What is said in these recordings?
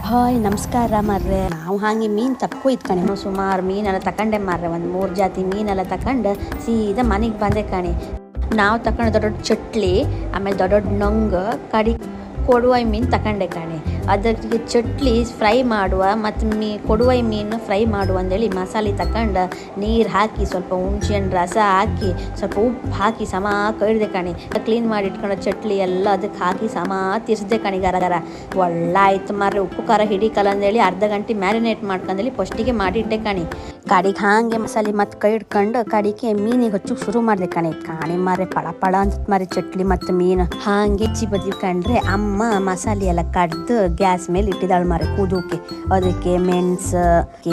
Hi ನಮಸ್ಕಾರ ಮಾರ್ರೆ. ನಾವು ಹಾಗೆ ಮೀನು ತಕ್ಕೋಯ್ತು ಕಣೆ. ಸುಮಾರು ಮೀನೆಲ್ಲ ತಕೊಂಡೆ ಮಾರ್ರೆ. ಒಂದು 3 ಜಾತಿ ಮೀನೆಲ್ಲ ತಕೊಂಡು ಸೀದಾ ಮನೆಗೆ ಬಂದೆ ಕಣೆ. ನಾವು ತಗೊಂಡು ದೊಡ್ಡ ದೊಡ್ಡ ಚಟ್ಲಿ, ಆಮೇಲೆ ದೊಡ್ಡ ದೊಡ್ಡ ನೊಂಗು, ಕಡಿ ಕೊಡುವಾಯಿ ಮೀನು ತಗೊಂಡೆ ಕಣೆ. ಅದಕ್ಕೆ ಚಟ್ಲಿ ಫ್ರೈ ಮಾಡುವ ಮತ್ತು ಕೊಡುವಾಯಿ ಮೀನು ಫ್ರೈ ಮಾಡುವ ಅಂದೇಳಿ ಮಸಾಲೆ ತಗೊಂಡು ನೀರು ಹಾಕಿ ಸ್ವಲ್ಪ ಹುಣ್ಸೆಹಣ್ಣು ರಸ ಹಾಕಿ ಸ್ವಲ್ಪ ಉಪ್ಪು ಹಾಕಿ ಸಮ ಕಡಿದೆ ಕಣೆ. ಕ್ಲೀನ್ ಮಾಡಿ ಇಟ್ಕೊಂಡು ಚಟ್ಲಿ ಎಲ್ಲ ಅದಕ್ಕೆ ಹಾಕಿ ಸಮ ತಿರ್ಸಿದೆ ಕಣೆ. ಗರ ಒಳ್ಳೆ ಆಯ್ತು ಮಾರ್ರೆ. ಉಪ್ಪು ಖಾರ ಹಿಡಿಕಲ್ಲ ಅಂದೇಳಿ ಅರ್ಧ ಗಂಟೆ ಮ್ಯಾರಿನೇಟ್ ಮಾಡ್ಕೊಂಡೇಳಿ ಫಸ್ಟಿಗೆ ಮಾಡಿಟ್ಟೆ ಕಣೆ. ಕಡಿಗೆ ಹಾಗೆ ಮಸಾಲೆ ಮತ್ತು ಕೈ ಹಿಡ್ಕೊಂಡು ಕಡಿಗೆ ಮೀನಿಗೆ ಹಚ್ಚಕ್ಕೆ ಶುರು ಮಾಡಿದೆ ಕಣೆ. ಕಾಣಿ ಮಾರೆ ಪಳ ಪಳ ಅಂತ ಮಾರಿ ಚಟ್ಲಿ ಮತ್ತು ಮೀನು ಹಾಗೆ ಹೆಚ್ಚಿ ಬದಿಕೊಂಡ್ರೆ ಅಮ್ಮ ಮಸಾಲೆ ಎಲ್ಲ ಕಡ್ದು ಗ್ಯಾಸ್ ಮೇಲೆ ಇಟ್ಟಿದ್ದಾಳೆ ಮಾರೆ ಕುದೋಕೆ. ಅದಕ್ಕೆ ಮೆಣಸು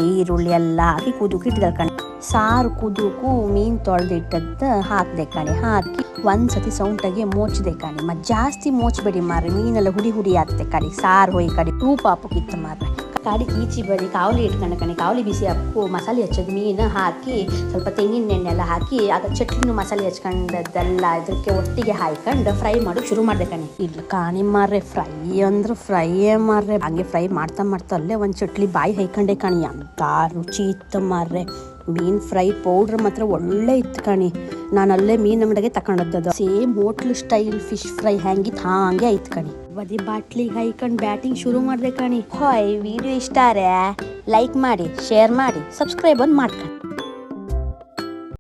ಈರುಳ್ಳಿ ಎಲ್ಲ ಹಾಕಿ ಕುದೋಕೆ ಇಟ್ಟಿದ್ದಾಳೆ ಕಣೆ. ಸಾರು ಕುದೋಕು ಮೀನು ತೊಳೆದಿಟ್ಟದ್ದು ಹಾಕಿದೆ ಕಣೆ. ಹಾಕಿ ಒಂದ್ಸತಿ ಸೌಂಟಾಗೆ ಮೋಚಿದೆ ಕಣೆ. ಮತ್ತು ಜಾಸ್ತಿ ಮೋಚಬೇಡಿ ಮಾರ್ರೆ, ಮೀನೆಲ್ಲ ಹುಡಿ ಹುಡಿ ಆಗ್ತದೆ ಕಡೆ. ಸಾರು ಹೋಯ್ ಕಡೆ ತೂಪ ಹಾಕಿತ್ತು ಮಾರ್ರೆ. ಕಾಡಿ ಈಚಿ ಬದಿ ಕಾವಲಿ ಇಟ್ಕೊಂಡು ಕಣೆ. ಕಾವಲಿ ಬಿಸಿ ಹಾಕು ಮಸಾಲೆ ಹಚ್ಚೋದು ಮೀನು ಹಾಕಿ ಸ್ವಲ್ಪ ತೆಂಗಿನ ಎಣ್ಣೆ ಎಲ್ಲ ಹಾಕಿ ಆಗ ಚಟ್ಲಿನೂ ಮಸಾಲೆ ಹಚ್ಕೊಂಡದ್ದೆಲ್ಲ ಇದಕ್ಕೆ ಒಟ್ಟಿಗೆ ಹಾಯ್ಕೊಂಡು ಫ್ರೈ ಮಾಡೋಕೆ ಶುರು ಮಾಡಿದೆ ಕಣೆ. ಇಲ್ಲ ಕಾಣಿ ಮಾರ್ರೆ, ಫ್ರೈ ಅಂದ್ರೆ ಫ್ರೈಯೇ ಮಾರ್ರೆ. ಹಾಗೆ ಫ್ರೈ ಮಾಡ್ತಾ ಅಲ್ಲೇ ಒಂದು ಚಟ್ಲಿ ಬಾಯಿ ಹೈಕೊಂಡೆ ಕಣಿ. ಅಂತ ರುಚಿ ಇತ್ತು ಮಾರ್ರೆ. ಮೀನು ಫ್ರೈ ಪೌಡ್ರ್ ಮಾತ್ರ ಒಳ್ಳೆ ಇತ್ತು ಕಣಿ. ನಾನು ಅಲ್ಲೇ ಮೀನು ಅಂಗಡಿಗೆ ತಗೊಂಡದ್ದು. Same hotel style fish fry ಹ್ಯಾಂಗಿತ್ತು ಹಾಗೆ ಆಯ್ತು ಕಣಿ. ಬದಿ ಬಾಟ್ಲಿಗೆ ಹಾಯ್ಕೊಂಡು ಬ್ಯಾಟಿಂಗ್ ಶುರು ಮಾಡಿದೆ ಕಣಿ. ಹಾಯ್, ವಿಡಿಯೋ ಇಷ್ಟ ಆದರೆ ಲೈಕ್ ಮಾಡಿ, ಶೇರ್ ಮಾಡಿ, ಸಬ್ಸ್ಕ್ರೈಬ್ ಒಂದು ಮಾಡ್ಕೊಂಡು.